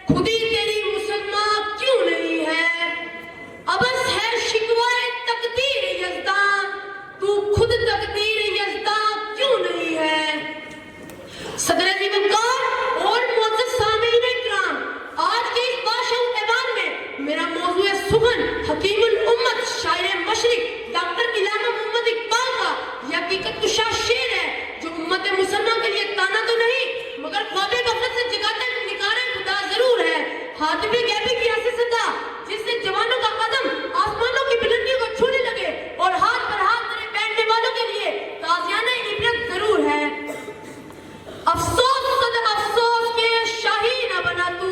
खुद ही तेरी मुसलमान क्यों नहीं है, अबस है शिकवाए तकदीर यज़दां, तू खुद तकदीर यज़दां क्यों नहीं है। सदर जीवनकार और मुअज़्ज़ज़ सामीईन इकराम, आज के इस बाशऊर ऐवान में मेरा मौज़ू है सुगन हकीमुल उम्मत शायर मशरिक डॉक्टर इलामा मोहम्मद इकबाल का यह हकीकत कुशा शेर है जो उम्मत मुसलमान के लिए ताना तो नहीं मगर ख्वाबे गफलत से जगाता निकारे खुदा जरूर है। हातिबे गैबी की ऐसी सदा जिससे जवानों का कदम आसमानों की बुलंदियों को छूने लगे और हाथ पर हाथ धरे बैठने वालों के लिए ताज़ियाना इबरत जरूर है। अफसोस सद अफसोस के शाही न बना तू,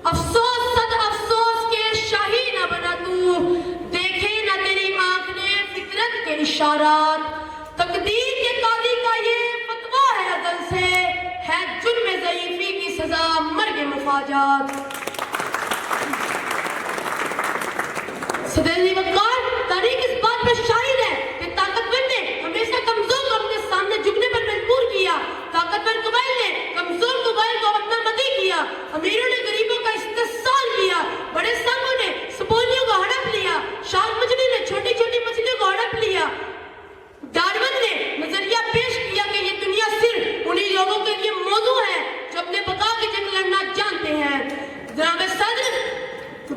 अफसोस सद अफसोस के शाही न बना तू, देखे न तेरी आंख ने फितरत के इशारात, तकदीर के कादी का ये फतवा है अदल से, है जुर्म ज़ईफ़ी की सजा मर्ग मुफाजात। सदैव वक़ार तारीख इस बात पर शाहिद है कि ताकतवर ने हमेशा कमजोर को अपने सामने झुकने पर मजबूर किया, ताकतवर कबाइल ने कमजोर कबाइल को अपना मती किया, अमीरों ने गरीबों का इस्तेहसाल किया, बड़े संघों ने सपोलियों को हड़प लिया, शार्क मछली ने छोटी छोटी मछलियों को हड़प लिया। डार्विन ने नजरिया पेश किया कि ये दुनिया सिर्फ उन्हीं लोगों के लिए मौजू है जो अपने बका की जंग लड़ना जानते हैं। जनाब सदर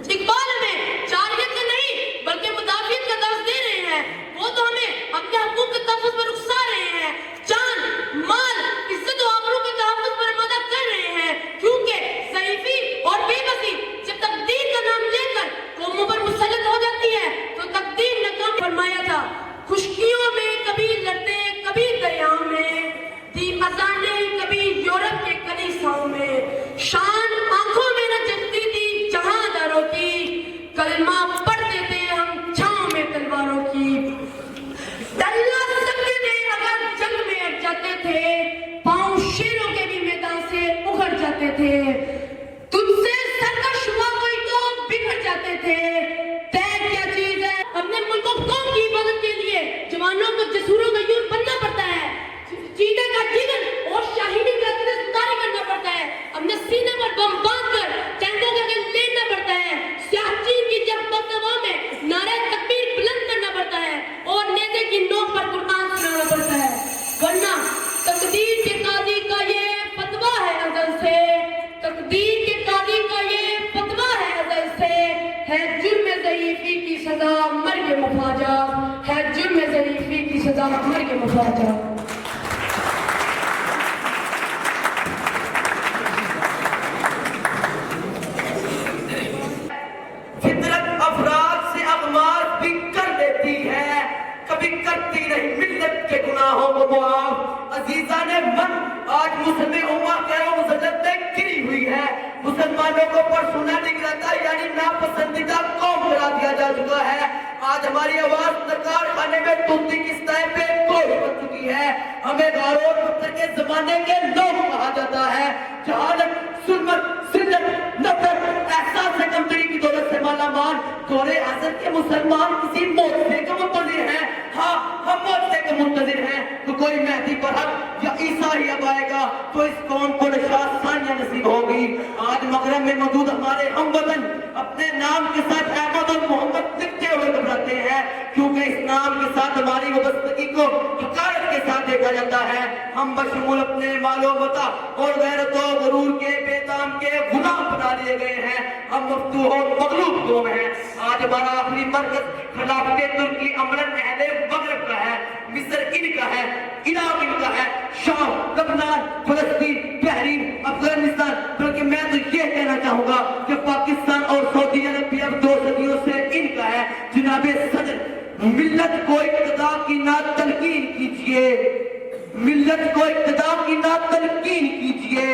इकबाल हमें जारियत का नहीं बल्कि मुदाफियत का दर्स दे रहे हैं। वो तो हमें अपने हकूक के तहफ़्फ़ुज़ पर उकसा रहे हैं, जान माल इज्जत और आबरू के तहफ़्फ़ुज़ पर आमादा कर रहे हैं, क्योंकि ज़ईफ़ी और बेबसी जब तकदीर का नाम लेकर कौमों पर मुसल्लत हो जाती है तो तकदीर ने काम फरमाया था, खुशकियों में कभी लड़ते कभी दरियाओं में, दी अज़ाने कभी यूरोप के कलीसाओं में, शान आंखों में न जलती थी जहांदारों की, कलमा पढ़ते थे हम छांव में तलवारों की। डल्ला सकते थे अगर जंग में अट जाते थे, पांव शेरों के भी मैदान से उखड़ जाते थे, तुझसे सरकश हुआ कोई तो बिखर जाते थे। तय क्या चीज है, अपने मुल्क और कौम की हिफाजत के लिए जवानों को जसूरों का यूं बनना पड़ता है, चीते का जीवन और शाहीनी का गिरफ्तारी करना पड़ता है, अपने सीने पर बम बांधकर टैंकों का लेना पड़ता है, सियाचिन की जब बदवा में नारे तकबीर बुलंद करना पड़ता है और नेज़े की नोक पर कुरान सुनाना पड़ता है, वरना तकदीर के कादी का ये फतवा है अज़ल से, तकदीर के कादी का ये फतवा है अज़ल से, है जुर्म ज़ईफ़ी की सजा मर्ग मुफाजात, है जुर्म ज़ईफ़ी की सजा मर्ग मुफाजात। कभी करती नहीं मिल्लत के गुनाहों को मुआफ। अजीजा ने मन आज मुस्लिम उम्मा के मुसल्लत में गिरी हुई है, मुसलमानों को पर सुना निकलता यानी नापसंदीदा कौम करा दिया जा चुका है। आज हमारी आवाज सरकार खाने में तुलती किस टाइम पे कोई बन चुकी है। हमें गारो पत्थर के जमाने के लोग कहा जाता है, जहालत सुन्नत सिद्दत नफरत एहसास से कमतरी की दौलत से मालामाल दौरे आसर के मुसलमान किसी मोर्चे का मुंतज़िर हैं। हाँ, हम मोर्चे के मुंतज़िर हैं तो कोई मेहदी पर हक या ईसा ही अब आएगा तो इस कौम को निशात सानिया नसीब होगी। आज मगरब में मौजूद हमारे हमवतन अपने नाम के साथ अहमद और मोहम्मद लिखते हुए घबराते हैं, क्योंकि इस नाम के साथ हमारी वाबस्तगी को हकारत के साथ देखा जाता है। हम बशमूल अपने मालो वता और गैरत और गरूर के बेदाम के गुलाम बना लिए गए हैं। हम मफ्तूह और मगलूब कौम हैं। आज हमारा आखिरी मरकज खिलाफत तुर्की अमलन अहले मगरब का है, मिस्र इनका है, इराक इनका है, शाम, लबनान, फलस्तीन, बहरीन, अफगानिस्तान, बल्कि मैं तो ये कहना चाहूंगा कि पाकिस्तान और सऊदी अरब भी अब 2 सदियों से इनका है। जनाबे सदर मिल्लत को इक्तदा की ना तलकीन कीजिए, मिल्लत को इक्तदा की ना तलकीन कीजिए,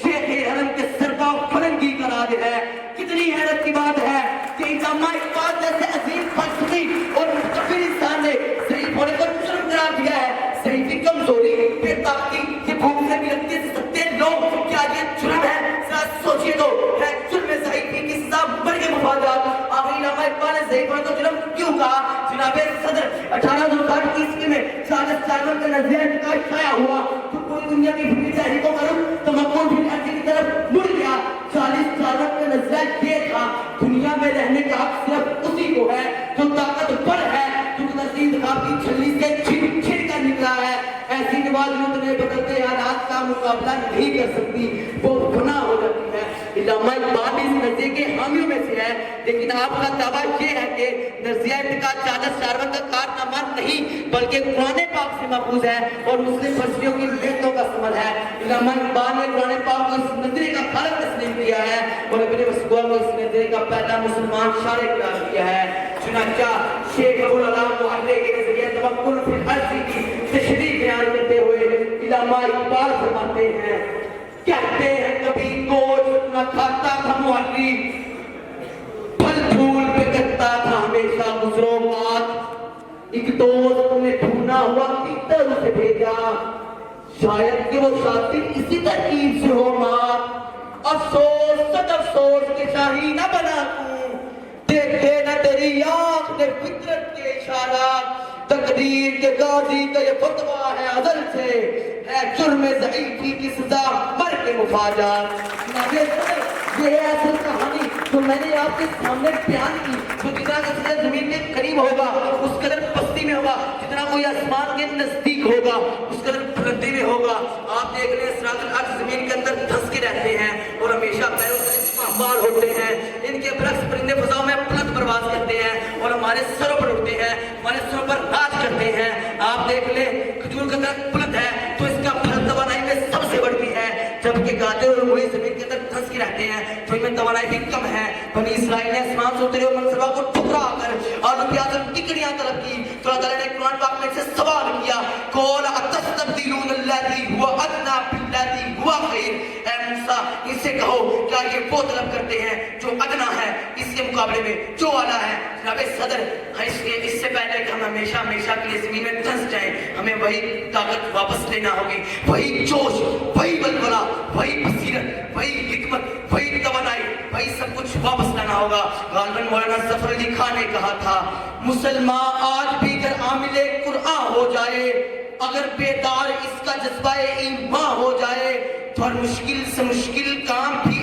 शेख हरम के सरकार फरंगी का राज है। कितनी हैरत की बात है कि इल्जामा इकबाल जैसे अजीम फलसफी और मुस्तफिर इंसान ने ज़ईफ़ होने को जुर्म करार दिया है। ज़ईफ़ की कमजोरी, बेताकती, ये भूख से गिरफ्ते सकते लोग, क्या ये जुर्म है? जरा सोचिए तो, है जुर्म ज़ईफ़ी की सजा मर्ग मुफाजात। आखिर इल्जामा इकबाल ने ज़ईफ़ होने को जुर्म क्यों कहा? जनाबे सदर 1860 ईस्वी में चार्ल्स डार्विन का नज़रिया निकाल छाया हुआ तो पूरी दुनिया की फिक्री तहरीकों का रुख तो मकबूल फिर अर्ज़ की तरफ मुड़ गया। 40 میں رہنے کا حق صرف اسی کو ہے جو طاقتور ہے، جو نصیب خواب کی چھلی سے چھڑ کر نکلا ہے۔ ایسی نواز اتنے بدلتے حالات کا مقابلہ نہیں کر سکتی، وہ گناہ ہو جاتی ہے۔ علامہ اقبال اس نظریے کے حامیوں میں سے ہے، لیکن آپ کا دعویٰ یہ ہے کہ نظریہ ارتقاء چارلس ڈارون کا کارنامہ نہیں بلکہ قرآن پاک سے ماخوذ ہے اور مسلم فلسفیوں کی محنتوں کا ثمر ہے۔ علامہ اقبال نے قرآن پاک کو اس نظریے کا خالق تسلیم کیا ہے اور ابن مسعود کو اس نظریے کا پہلا مسلمان شارع قرار کیا ہے۔ چنانچہ شیخ ابوالعلا محلے کے نظریہ توکل فی الارض کی تشریح بیان کرتے ہوئے علامہ اقبال فرماتے ہیں، کہتے ہیں کبھی گوشت نہ کھاتا تھا محلی، پھل پھول پہ کرتا تھا ہمیشہ گزرو بات، ایک دوست نے ڈھونڈا ہوا تیتر اسے بھیجا، شاید کہ وہ شاطر اسی ترکیب سے ہو مات، افسوس صد افسوس کہ شاہی نہ بنا توں، دیکھے نہ تیری آنکھ نے فطرت کے اشارات، تقدیر کے قاضی کا یہ فتویٰ ہے ازل سے، ہے جرم ضعیفی کی سزا مر کے مفاجات۔ یہ ہے اصل کہانی جو میں نے آپ کے سامنے بیان کی، جو جتنا کا زمین کے قریب ہوگا اس قدر پستی میں ہوگا، جتنا کوئی آسمان کے نزدیک ہوگا اس قدر بلندی میں ہوگا۔ آپ دیکھ لیں صراط العرش زمین کے اندر دھس کے رہتے ہیں اور ہمیشہ پیروں سے مہمار ہوتے ہیں، ان کے برعکس پرندے فضاؤں میں پلک پرواز کرتے ہیں اور ہمارے سروں پر اٹھتے ہیں، ہمارے سروں پر راج کرتے ہیں۔ آپ دیکھ لیں کھجور کا درخت بلند ہے تو اس کا پھل توانائی میں سب سے بڑھتی ہے، جبکہ گاجر اور مولی زمین کے اندر دھس کے رہتے ہیں تو ان میں توانائی بھی کم ہے۔ بنی اسرائیل نے آسمان سے اترے ہوئے منصبہ کو ٹھکرا کر آلو پیاز اور ٹکڑیاں طلب کی تو اللہ تعالیٰ نے قرآن پاک میں سے سوال کیا، قول اتستبدلون الذی هو ادنی بالذی هو خیر، اے موسیٰ ان سے کہو کیا یہ وہ طلب کرتے ہیں جو ادنا ہے اس کے مقابلے میں جو اعلیٰ ہے۔ جناب صدر اس سے پہلے کہ ہم ہمیشہ کے لیے زمین میں دھنس جائیں، ہمیں وہی طاقت واپس لینا ہوگی، وہی جوش، وہی بلبلہ، وہی بصیرت، وہی حکمت، وہی توانائی، وہی سب کچھ واپس لانا ہوگا۔ غالباً مولانا ظفر علی خان نے کہا تھا، مسلمان آج بھی اگر عامل قرآن ہو جائے، اگر بیدار اس کا جذبہ ایمان ہو جائے تو ہر مشکل سے مشکل کام بھی